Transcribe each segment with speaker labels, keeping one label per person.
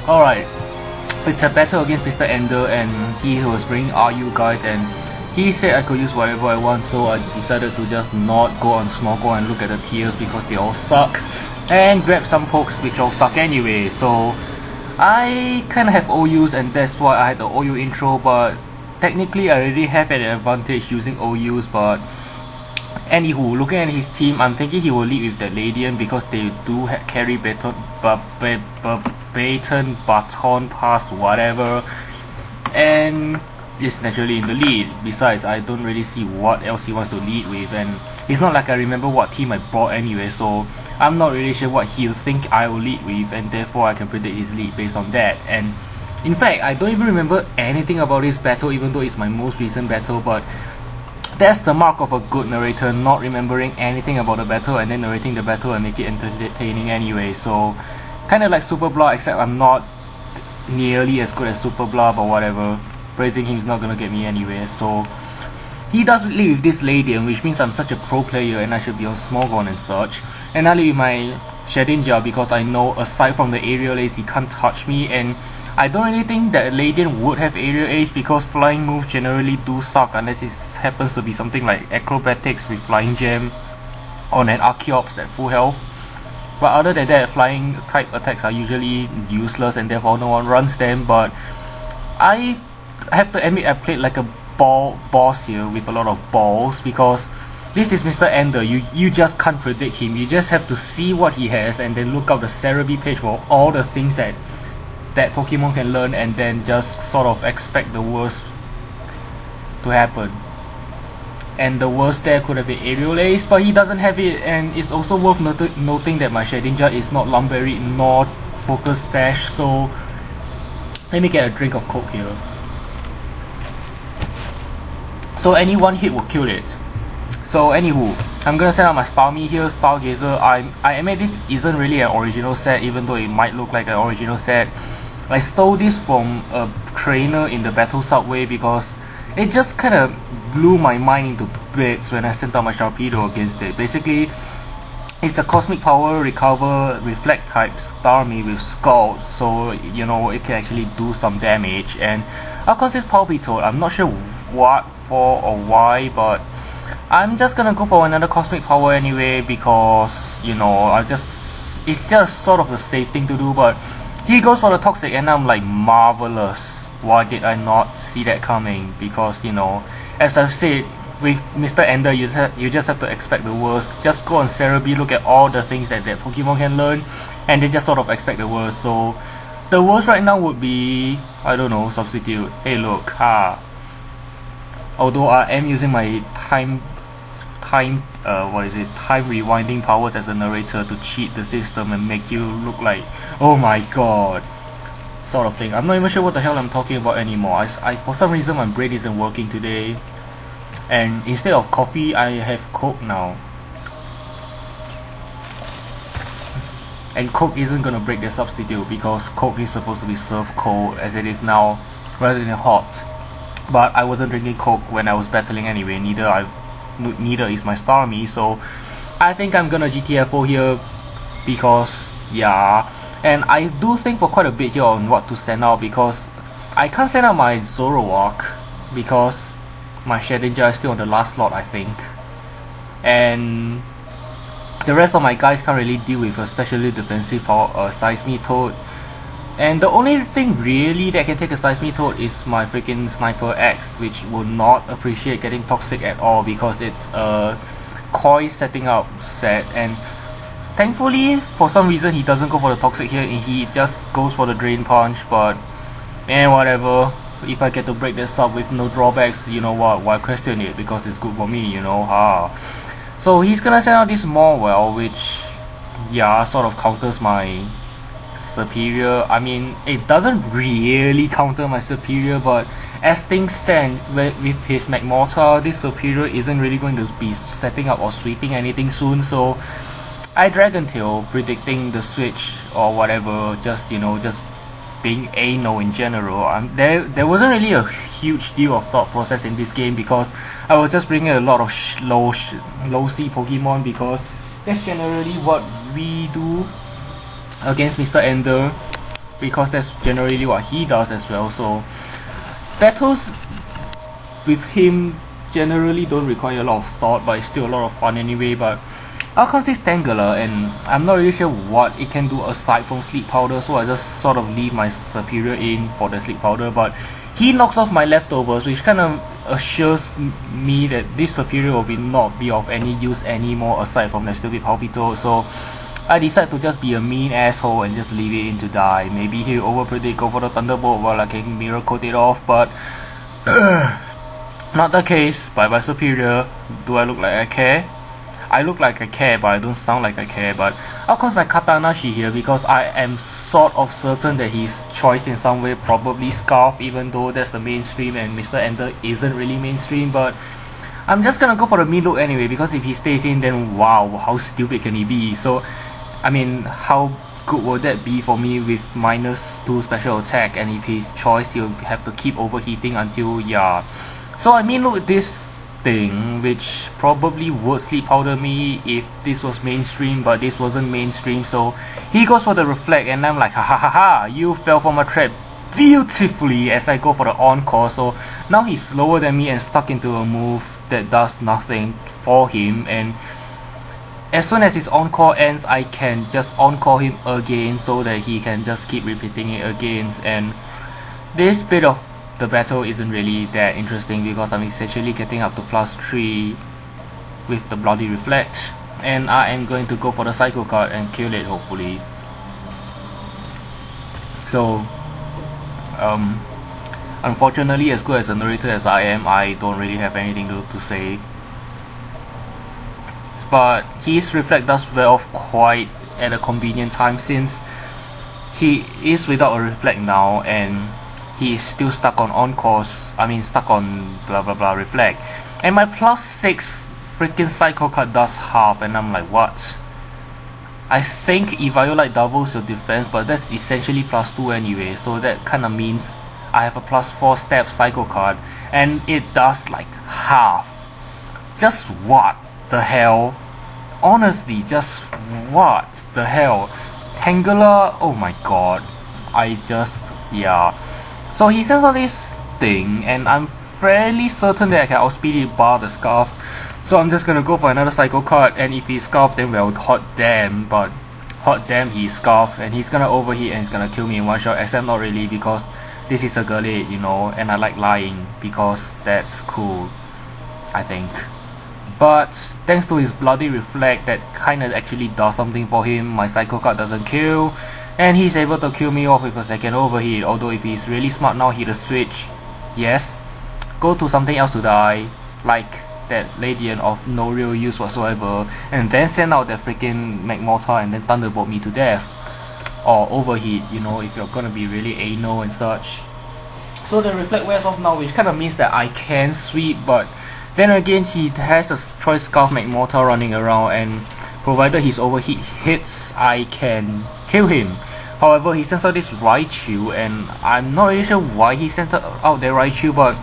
Speaker 1: Alright, it's a battle against Mr. Ender, and he was bringing RU guys, and he said I could use whatever I want, so I decided to just not go on Smoggle and look at the tiers because they all suck, and grab some pokes which all suck anyway. So I kinda have OUs, and that's why I had the OU intro, but technically I already have an advantage using OUs. But anywho, looking at his team, I'm thinking he will lead with the Ladian because they do carry baton pass, whatever, and is naturally in the lead. Besides, I don't really see what else he wants to lead with, and it's not like I remember what team I brought anyway, so I'm not really sure what he'll think I will lead with, and therefore I can predict his lead based on that. And in fact, I don't even remember anything about this battle, even though it's my most recent battle, but that's the mark of a good narrator, not remembering anything about the battle and then narrating the battle and make it entertaining anyway. So kinda like Super Blah, except I'm not nearly as good as Super Blah, but whatever. Praising him is not gonna get me anywhere. So he does lead with this Ladian, which means I'm such a pro player and I should be on Smogon and such. And I lead with my Shedinja because I know aside from the aerial ace he can't touch me, and I don't really think that Ladian would have aerial ace because flying moves generally do suck unless it happens to be something like acrobatics with flying gem on an Archeops at full health. But other than that, flying type attacks are usually useless and therefore no one runs them. But I have to admit I played like a boss here with a lot of balls because this is Mr. Ender. You just can't predict him. You just have to see what he has and then look up the Cerebi page for all the things that Pokemon can learn, and then just sort of expect the worst to happen. And the worst there could have been aerial ace, but he doesn't have it. And it's also worth noting that my Shedinja is not Lumberry nor Focus Sash, so let me get a drink of Coke here. So any one hit will kill it. So anywho, I'm gonna set up my Starmie here, Stargazer. I admit this isn't really an original set, even though it might look like an original set. I stole this from a trainer in the Battle Subway because it just kind of blew my mind into bits when I sent out my Sharpedo against it. Basically, it's a Cosmic Power, Recover, Reflect type Starmie with Scald, so you know it can actually do some damage. And of course it's Palpitoad. I'm not sure what for or why, but I'm just gonna go for another Cosmic Power anyway because, you know, it's just sort of the safe thing to do. But he goes for the Toxic and I'm like, marvelous. Why did I not see that coming? Because, you know, as I've said, with Mr. Ender, you just have to expect the worst. Just go on Cerebi, look at all the things that Pokemon can learn, and they just sort of expect the worst. So the worst right now would be, I don't know, Substitute. Hey look, ha. Although I am using my time rewinding powers as a narrator to cheat the system and make you look like, oh my god, sort of thing. I'm not even sure what the hell I'm talking about anymore. I for some reason my brain isn't working today, and instead of coffee I have Coke now, and Coke isn't gonna break the substitute because Coke is supposed to be served cold as it is now rather than hot. But I wasn't drinking Coke when I was battling anyway, neither is my Starmie, so I think I'm gonna GTFO here because, yeah. And I do think for quite a bit here on what to send out because I can't send out my Zoroark because my Shedinja is still on the last slot, I think. And the rest of my guys can't really deal with a specially defensive Seismitoad. And the only thing really that can take a Seismitoad is my freaking Sniper X, which will not appreciate getting Toxic at all because it's a Koi setting up set. And thankfully, for some reason, he doesn't go for the Toxic here and he just goes for the Drain Punch. But, whatever. If I get to break this up with no drawbacks, you know what, why question it? Because it's good for me, you know, ha. So he's gonna send out this Morwell, which, yeah, sort of counters my Superior. I mean, it doesn't really counter my Superior, but as things stand, with his Magmortar, this Superior isn't really going to be setting up or sweeping anything soon, so I Dragon Tail, predicting the switch or whatever, just, you know, just being anal in general. There wasn't really a huge deal of thought process in this game because I was just bringing a lot of low C Pokemon because that's generally what we do against Mr. Ender. because that's generally what he does as well. So battles with him generally don't require a lot of thought, but it's still a lot of fun anyway. But out comes this Tangela, and I'm not really sure what it can do aside from sleep powder, so I just sort of leave my superior in for the sleep powder. But he knocks off my leftovers, which kind of assures me that this superior will not be of any use anymore aside from that stupid Palpito. So I decide to just be a mean asshole and just leave it in to die. Maybe he'll overpredict, go for the Thunderbolt while I can mirror coat it off, but not the case. Bye bye superior. Do I look like I care? I look like I care, but I don't sound like I care. But out comes my Katanashi here, because I am sort of certain that he's choiced in some way, probably Scarf, even though that's the mainstream and MrAnder isn't really mainstream. But I'm just gonna go for the mean look anyway, because if he stays in, then wow, how stupid can he be? So I mean, how good would that be for me with -2 special attack? And if he's choice, he'll have to keep overheating until, yeah. So I mean, look at this thing, which probably would sleep powder me if this was mainstream, but this wasn't mainstream. So he goes for the reflect, and I'm like, ha ha ha ha, you fell for my trap beautifully, as I go for the encore. So now he's slower than me and stuck into a move that does nothing for him, and as soon as his encore ends, I can just encore him again so that he can just keep repeating it again. And this bit of the battle isn't really that interesting, because I'm essentially getting up to +3 with the bloody reflect, and I am going to go for the psycho card and kill it, hopefully. So unfortunately, as good as a narrator as I am, I don't really have anything to say. But his reflect does wear off quite at a convenient time, since he is without a reflect now, and he is still stuck on course. I mean, stuck on blah blah blah reflect, and my +6 freaking psycho card does half, and I'm like, what? I think Eviolite doubles your defense, but that's essentially +2 anyway, so that kind of means I have a +4 step psycho card, and it does like half. Just what the hell? Honestly, just what the hell? Tangela, oh my god. Yeah. So he sends out this thing, and I'm fairly certain that I can outspeed it bar the Scarf. So I'm just gonna go for another psycho card, and if he's Scarf, then well, hot damn. But hot damn, he's Scarf, and he's gonna overheat and he's gonna kill me in one shot, except not really, because this is a girlie, you know, and I like lying because that's cool, I think. But thanks to his bloody reflect, that kinda actually does something for him. My psycho card doesn't kill, and he's able to kill me off with a second overheat. Although if he's really smart now, he'd switch. Yes, go to something else to die, like that Ladian of no real use whatsoever, and then send out that freaking McMortar and then Thunderbolt me to death. Or overheat, you know, if you're gonna be really anal and such. So the reflect wears off now, which kinda means that I can sweep, but then again, he has a Choice Scarf McMortar running around, and provided his overheat hits, I can kill him. However, he sends out this Raichu, and I'm not really sure why he sent out that Raichu, but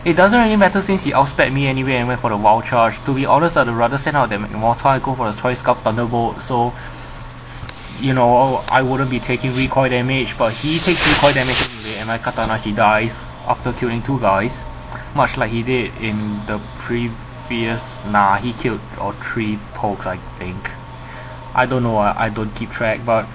Speaker 1: it doesn't really matter since he outsped me anyway and went for the Wild Charge. To be honest, I'd rather send out that McMortar and go for the Choice Scarf Thunderbolt, so you know, I wouldn't be taking recoil damage, but he takes recoil damage anyway, and my Katanashi dies after killing 2 guys. Much like he did in the previous, nah, he killed 3 pokes, I think. I don't know, I don't keep track, but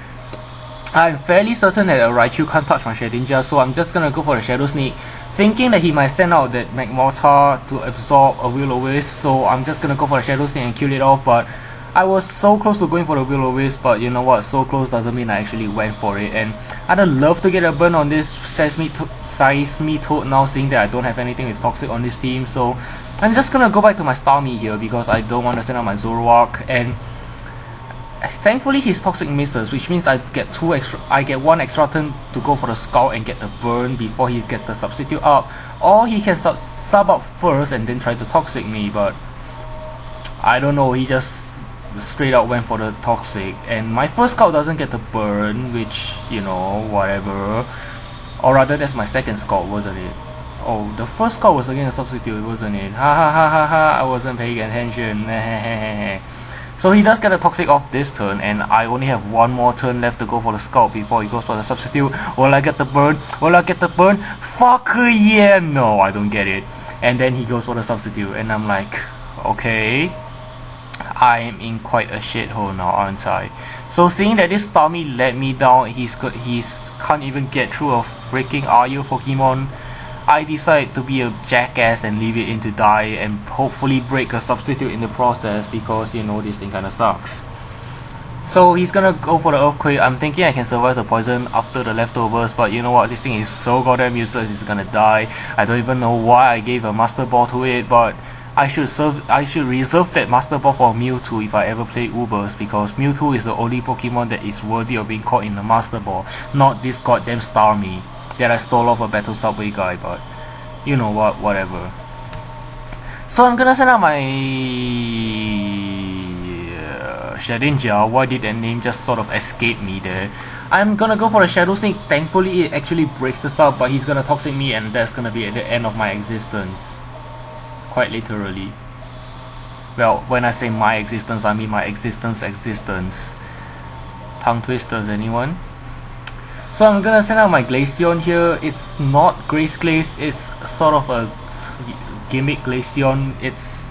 Speaker 1: I'm fairly certain that a Raichu can't touch my Shedinja, so I'm just gonna go for the Shadow Sneak, thinking that he might send out that McMortar to absorb a Will-O-Wisp, so I'm just gonna go for the Shadow Sneak and kill it off. But I was so close to going for the Will-O-Wisp, but you know what, so close doesn't mean I actually went for it, and I'd love to get a burn on this Seismitoad now, seeing that I don't have anything with Toxic on this team. So I'm just gonna go back to my Starmie here, because I don't want to send out my Zoroark, and thankfully his Toxic misses, which means I get 1 extra turn to go for the Scout and get the burn before he gets the substitute up, or he can sub up first and then try to Toxic me, but I don't know, he just straight out went for the Toxic, and my first Scout doesn't get the burn, which, you know, whatever. Or rather, that's my second Scout, wasn't it? Oh, the first Scout was against a substitute, wasn't it? Ha ha ha ha ha, I wasn't paying attention. So he does get a toxic off this turn, and I only have one more turn left to go for the scout before he goes for the substitute. Will I get the burn? Will I get the burn? Fuck yeah! No, I don't get it. And then he goes for the substitute, and I'm like, okay, I am in quite a shithole now, aren't I? So seeing that this Starmie let me down, he's can't even get through a freaking RU Pokemon, I decide to be a jackass and leave it in to die and hopefully break a substitute in the process, because you know this thing kinda sucks. So he's gonna go for the Earthquake. I'm thinking I can survive the poison after the leftovers, but you know what, this thing is so goddamn useless, it's gonna die. I don't even know why I gave a Master Ball to it, but I should reserve that Master Ball for Mewtwo if I ever play Ubers, because Mewtwo is the only Pokemon that is worthy of being caught in the Master Ball, not this goddamn Starmie that I stole off a Battle Subway guy, but you know what, whatever. So I'm gonna send out my Shedinja. Why did that name just sort of escape me there? I'm gonna go for a Shadow Sneak. Thankfully it actually breaks the sub, but he's gonna Toxic me, and that's gonna be at the end of my existence. Quite literally. Well, when I say my existence, I mean my existence. Tongue twisters, anyone? So I'm gonna send out my Glaceon here. It's not Grace Glace, it's sort of a gimmick Glaceon. It's,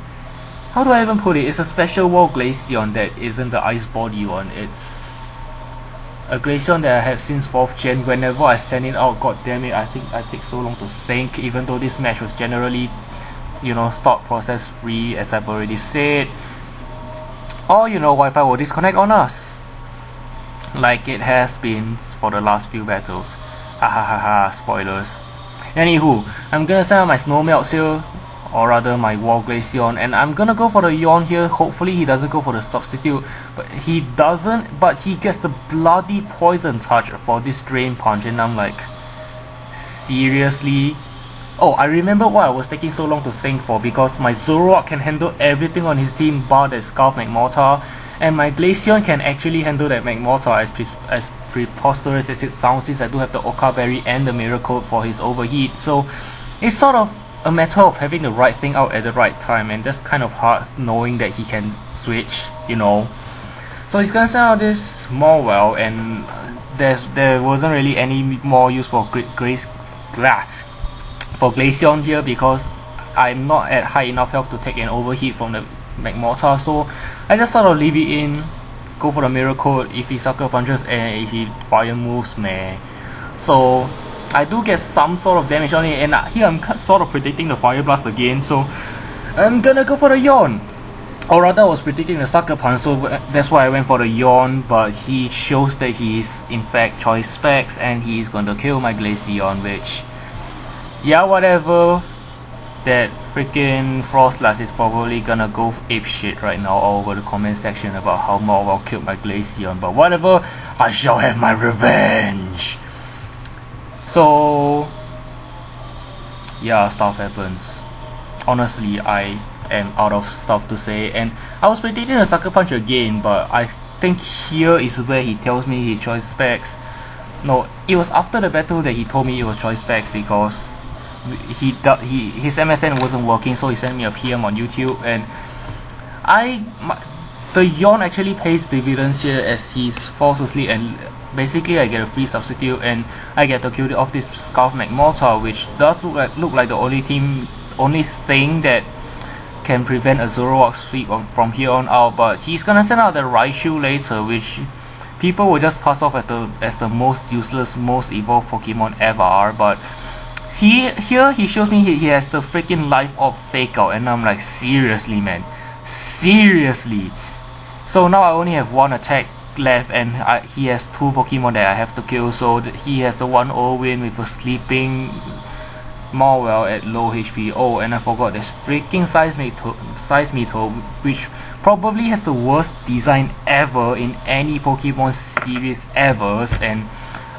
Speaker 1: how do I even put it? It's a special wall Glaceon that isn't the Ice Body one. It's a Glaceon that I have since 4th gen. Whenever I send it out, god damn it, I think I take so long to think, even though this match was generally, you know, start process free, as I've already said. Or you know, Wi-Fi will disconnect on us, like it has been for the last few battles. Ha, spoilers. Anywho, I'm gonna send out my Snowmelts here, or rather my Wall Glaceon, and I'm gonna go for the Yawn here. Hopefully he doesn't go for the substitute, but he doesn't, but he gets the bloody poison touch for this Drain Punch, and I'm like, seriously? Oh, I remember why I was taking so long to think for, because my Zoroark can handle everything on his team bar that Scarf Magmortar, and my Glaceon can actually handle that Magmortar, as preposterous as it sounds, since I do have the Okaberry and the Miracle for his overheat. So it's sort of a matter of having the right thing out at the right time, and that's kind of hard knowing that he can switch, you know. So he's gonna send out this Morwell, and there wasn't really any more use for Glaceon here, because I'm not at high enough health to take an overheat from the Magmortar, so I just sort of leave it in, go for the Miracle if he Sucker Punches, and if he Fire moves, meh. So I do get some sort of damage on it, and here I'm sort of predicting the Fire Blast again, so I'm gonna go for the Yawn. Or rather, I was predicting the Sucker Punch, so that's why I went for the Yawn, but he shows that he is in fact Choice Specs, and he's gonna kill my Glaceon, which, yeah, whatever. That freaking Frostlass is probably gonna go apeshit right now all over the comment section about how Morwell killed my Glaceon, but whatever, I shall have my revenge. So yeah, stuff happens. Honestly, I am out of stuff to say, and I was predicting a Sucker Punch again, but I think here is where he tells me he Choice Specs. No, it was after the battle that he told me it was Choice Specs, because his MSN wasn't working, so he sent me a PM on YouTube, and the Yawn actually pays dividends here, as he falls asleep, and basically I get a free substitute, and I get to kill off this Scarf Magmortar, which does look like the only thing that can prevent a Zoroark sweep from here on out. But he's gonna send out the Raichu later, which people will just pass off as the most useless, most evolved Pokemon ever. But here he shows me he has the freaking Life of Fake Out, and I'm like, seriously, man, seriously. So now I only have one attack left, and he has two Pokemon that I have to kill, so he has a 1-0 win with a sleeping Morwell at low HP. Oh, and I forgot there's freaking Seismitoad, which probably has the worst design ever in any Pokemon series ever, and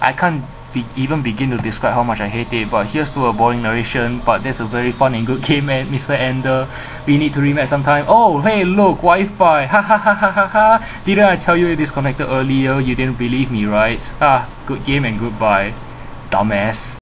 Speaker 1: I can't even begin to describe how much I hate it. But here's to a boring narration, but that's a very fun and good game, and MrAnder. We need to rematch sometime. Oh, hey, look, Wi-Fi. Ha ha ha ha ha ha. Didn't I tell you it disconnected earlier? You didn't believe me, right? Ah, good game and goodbye, dumbass.